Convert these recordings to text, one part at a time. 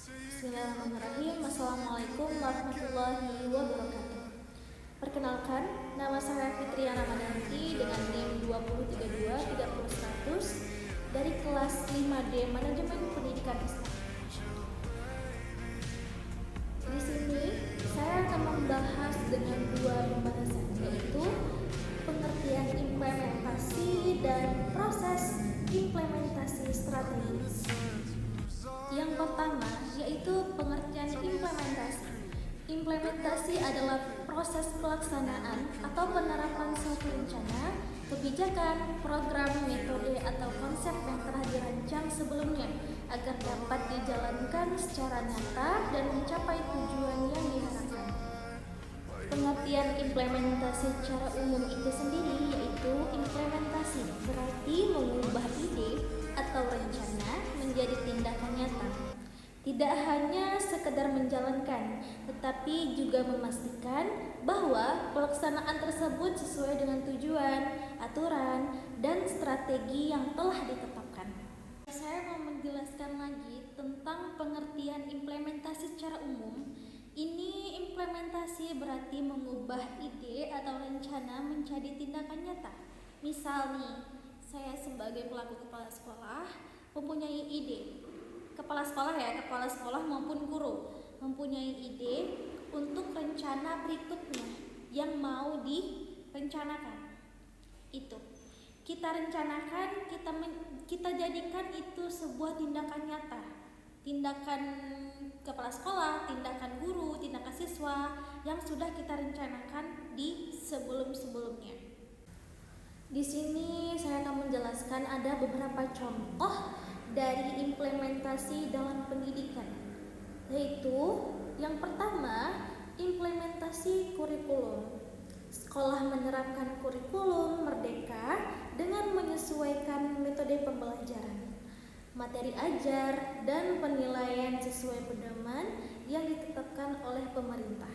Bismillahirrahmanirrahim. Assalamualaikum warahmatullahi wabarakatuh. Perkenalkan, nama saya Fitriana Ramadanti dengan NIM 203230100 dari kelas 5D Manajemen Pendidikan Islam. Di sini saya akan membahas dengan dua pembahasan, yaitu pengertian implementasi dan proses implementasi strategis. Yang pertama yaitu pengertian implementasi. Implementasi adalah proses pelaksanaan atau penerapan suatu rencana, kebijakan, program, metode, atau konsep yang telah dirancang sebelumnya agar dapat dijalankan secara nyata dan mencapai tujuan yang diharapkan. Pengertian implementasi secara umum itu sendiri yaitu implementasi berarti mengubah ide atau rencana menjadi tindakan nyata. Tidak hanya sekedar menjalankan, tetapi juga memastikan bahwa pelaksanaan tersebut sesuai dengan tujuan, aturan, dan strategi yang telah ditetapkan. Saya mau menjelaskan lagi tentang pengertian implementasi secara umum. Ini implementasi berarti mengubah ide atau rencana menjadi tindakan nyata. Misal nih, saya sebagai pelaku kepala sekolah mempunyai ide. Kepala sekolah maupun guru mempunyai ide untuk rencana berikutnya yang mau direncanakan. Itu kita rencanakan, kita jadikan itu sebuah tindakan nyata. Tindakan kepala sekolah, tindakan guru, tindakan siswa yang sudah kita rencanakan di sebelum-sebelumnya. Di sini saya akan menjelaskan ada beberapa contoh dari implementasi dalam pendidikan. Yaitu yang pertama, implementasi kurikulum. Sekolah menerapkan kurikulum merdeka dengan menyesuaikan metode pembelajaran, materi ajar, dan penilaian sesuai pedoman yang ditetapkan oleh pemerintah.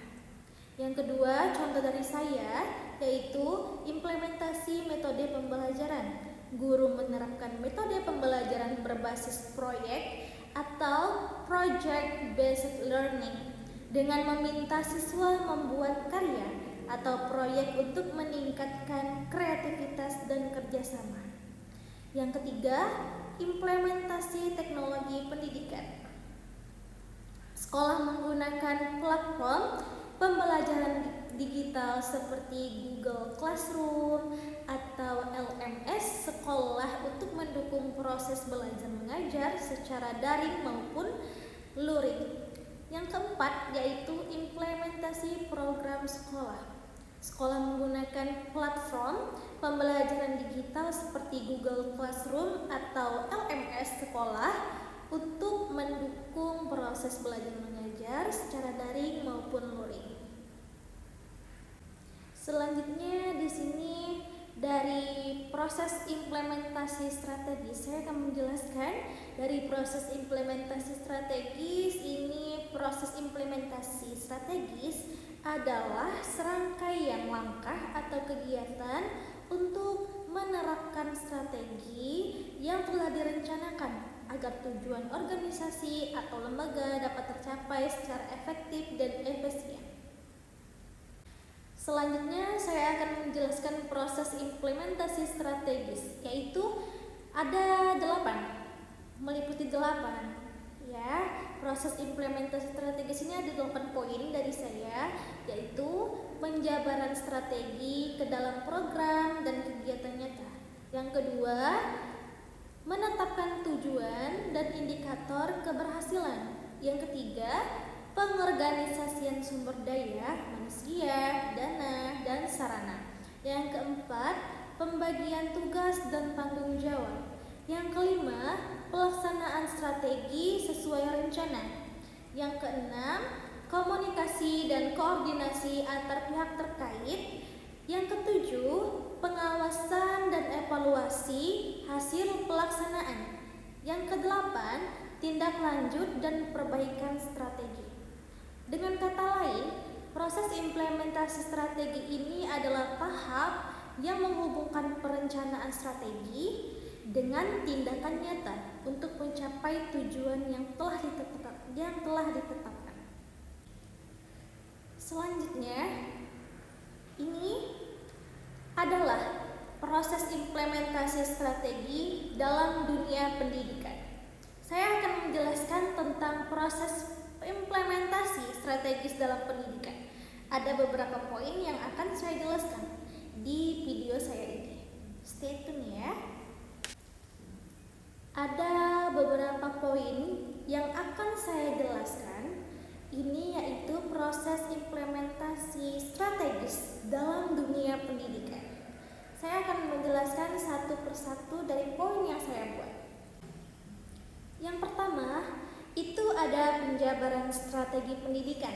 Yang kedua, contoh dari saya yaitu implementasi metode pembelajaran. Guru menerapkan metode pembelajaran berbasis proyek atau project based learning dengan meminta siswa membuat karya atau proyek untuk meningkatkan kreativitas dan kerjasama. Yang ketiga, implementasi teknologi pendidikan. Sekolah menggunakan platform pembelajaran digital seperti Google Classroom atau LMS sekolah untuk mendukung proses belajar mengajar secara daring maupun luring. Yang keempat yaitu implementasi program sekolah. Sekolah menggunakan platform pembelajaran digital seperti Google Classroom atau LMS sekolah untuk mendukung proses belajar mengajar secara daring maupun luring. Selanjutnya di sini dari proses implementasi strategis saya akan menjelaskan dari proses implementasi strategis ini. Proses implementasi strategis adalah serangkaian langkah atau kegiatan untuk menerapkan strategi yang telah direncanakan agar tujuan organisasi atau lembaga dapat tercapai secara efektif dan efisien. Selanjutnya saya akan menjelaskan proses implementasi strategis, yaitu ada 8, meliputi 8 ya. Proses implementasi strategis ini ada 8 poin dari saya, yaitu penjabaran strategi ke dalam program dan kegiatan nyata. Yang kedua, menetapkan tujuan dan indikator keberhasilan. Yang ketiga, pengorganisasian sumber daya, manusia, dana, dan sarana. Yang keempat, pembagian tugas dan tanggung jawab. Yang kelima, pelaksanaan strategi sesuai rencana. Yang keenam, komunikasi dan koordinasi antar pihak terkait. Yang ketujuh, pengawasan dan evaluasi hasil pelaksanaan. Yang kedelapan, tindak lanjut dan perbaikan strategi. Dengan kata lain, proses implementasi strategi ini adalah tahap yang menghubungkan perencanaan strategi dengan tindakan nyata untuk mencapai tujuan yang telah yang telah ditetapkan. Selanjutnya, ini adalah proses implementasi strategi dalam dunia pendidikan. Saya akan menjelaskan tentang proses implementasi strategis dalam pendidikan. Ada beberapa poin yang akan saya jelaskan di video saya ini. Stay tune ya. Ada beberapa poin yang akan saya jelaskan. Ini yaitu proses implementasi strategis dalam dunia pendidikan. Saya akan menjelaskan satu persatu dari poin yang saya buat. Yang pertama, itu ada penjabaran strategi pendidikan.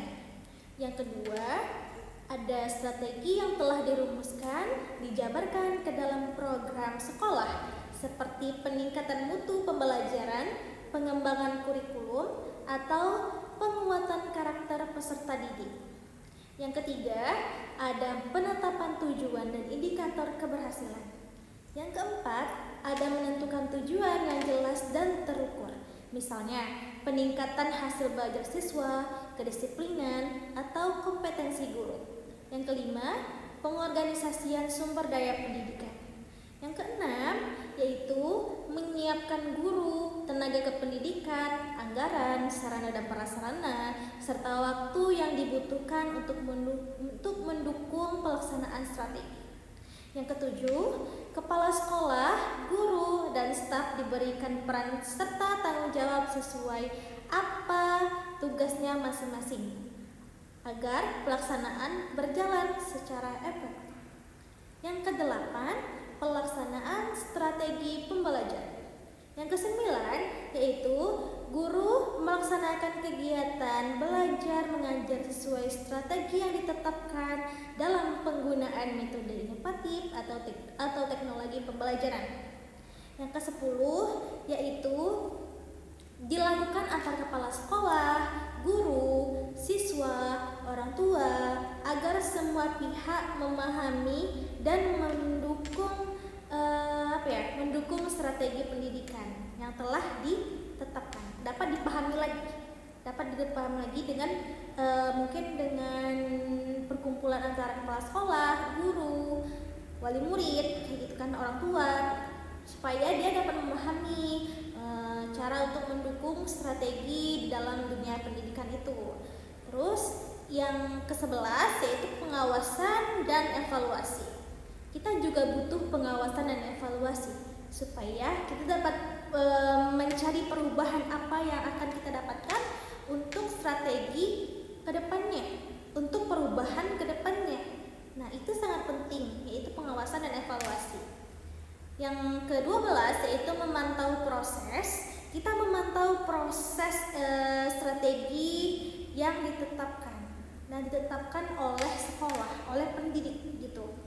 Yang kedua, ada strategi yang telah dirumuskan, dijabarkan ke dalam program sekolah, seperti peningkatan mutu pembelajaran, pengembangan kurikulum, atau penguatan karakter peserta didik. Yang ketiga, ada penetapan tujuan dan indikator keberhasilan. Yang keempat, ada menentukan tujuan yang jelas dan terukur. Misalnya, peningkatan hasil belajar siswa, kedisiplinan, atau kompetensi guru. Yang kelima, pengorganisasian sumber daya pendidikan. Yang keenam, yaitu menyiapkan guru, tenaga kependidikan, anggaran, sarana dan prasarana, serta waktu yang dibutuhkan untuk mendukung pelaksanaan strategi. Yang ketujuh, kepala sekolah, guru, dan staf diberikan peran serta tanggung jawab sesuai apa tugasnya masing-masing agar pelaksanaan berjalan secara efektif. Yang kedelapan, pelaksanaan strategi pembelajaran. Yang kesembilan, yaitu guru melaksanakan kegiatan belajar mengajar sesuai strategi yang ditetapkan dalam penggunaan metode inovatif atau teknologi pembelajaran. Yang kesepuluh, yaitu dilakukan antar kepala sekolah, guru, siswa, orang tua, agar semua pihak memahami dan mendukung strategi pendidikan yang telah ditetapkan. Dapat dipahami lagi dengan mungkin dengan perkumpulan antara kepala sekolah, guru, wali murid, kayak gitu kan, orang tua, supaya dia dapat memahami cara untuk mendukung strategi di dalam dunia pendidikan itu. Terus yang ke-11 yaitu pengawasan dan evaluasi. Kita juga butuh pengawasan dan evaluasi supaya kita dapat mencari perubahan apa yang akan kita dapatkan untuk strategi kedepannya, untuk perubahan kedepannya. Nah, itu sangat penting, yaitu pengawasan dan evaluasi. Yang ke-12 yaitu memantau proses. Kita memantau proses strategi yang ditetapkan. Nah, ditetapkan oleh sekolah, oleh pendidik gitu.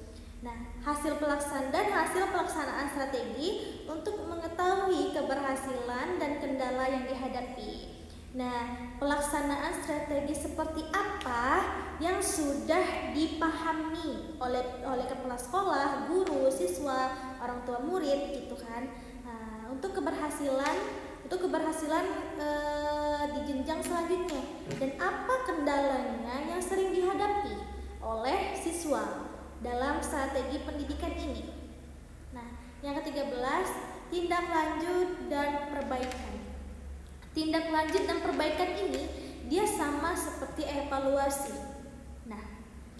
Nah, hasil pelaksanaan strategi untuk mengetahui keberhasilan dan kendala yang dihadapi. Nah, pelaksanaan strategi seperti apa yang sudah dipahami oleh kepala sekolah, guru, siswa, orang tua murid gitu kan. Nah, untuk keberhasilan di jenjang selanjutnya, dan apa kendalanya yang sering dihadapi oleh siswa dalam strategi pendidikan ini. Nah, yang ke-13, tindak lanjut dan perbaikan. Tindak lanjut dan perbaikan ini dia sama seperti evaluasi. Nah,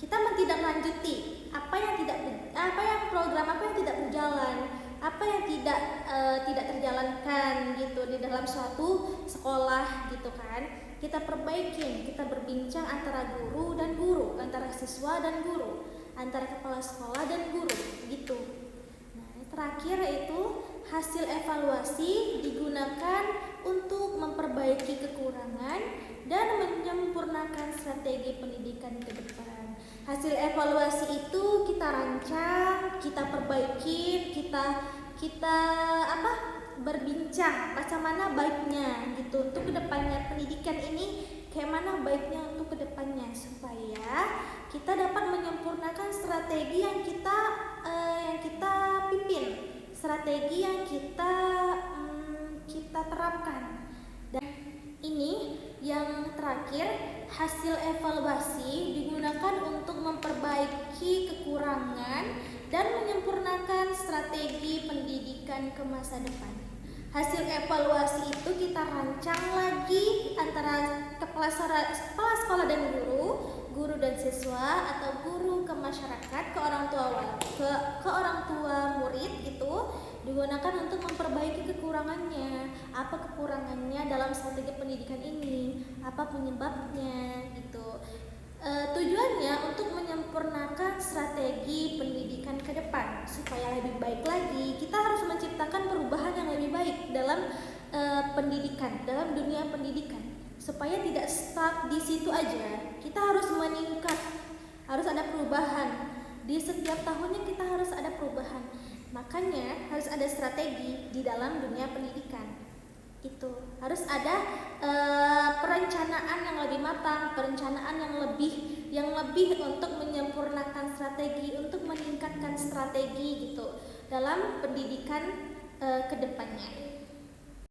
kita menindaklanjuti program apa yang tidak berjalan, apa yang tidak terjalankan gitu di dalam suatu sekolah gitu kan. Kita perbaikin, kita berbincang antara guru dan guru, antara siswa dan guru, antara kepala sekolah dan guru gitu. Nah, yang terakhir yaitu hasil evaluasi digunakan untuk memperbaiki kekurangan dan menyempurnakan strategi pendidikan ke depan. Hasil evaluasi itu kita rancang, kita perbaiki, kita berbincang macam mana baiknya gitu untuk kedepannya pendidikan ini, kayak mana baiknya untuk kedepannya supaya kita dapat menyempurnakan strategi yang kita pimpin, strategi yang kita terapkan. Dan ini terakhir, hasil evaluasi digunakan untuk memperbaiki kekurangan dan menyempurnakan strategi pendidikan ke masa depan. Hasil evaluasi itu kita rancang lagi antara kepala sekolah dan guru dan siswa, atau guru ke masyarakat, ke orang tua murid. Itu digunakan untuk memperbaiki kekurangannya. Apa kekurangannya dalam strategi pendidikan ini? Apa penyebabnya gitu. Tujuannya untuk menyempurnakan strategi pendidikan ke depan supaya lebih baik lagi. Kita harus menciptakan perubahan yang lebih baik dalam pendidikan, dalam dunia pendidikan, supaya tidak stuck di situ aja. Kita harus meningkat, harus ada perubahan. Di setiap tahunnya kita harus ada perubahan. Makanya harus ada strategi di dalam dunia pendidikan. Itu harus ada perencanaan yang lebih matang, perencanaan yang lebih untuk menyempurnakan strategi, untuk meningkatkan strategi gitu dalam pendidikan ke depannya.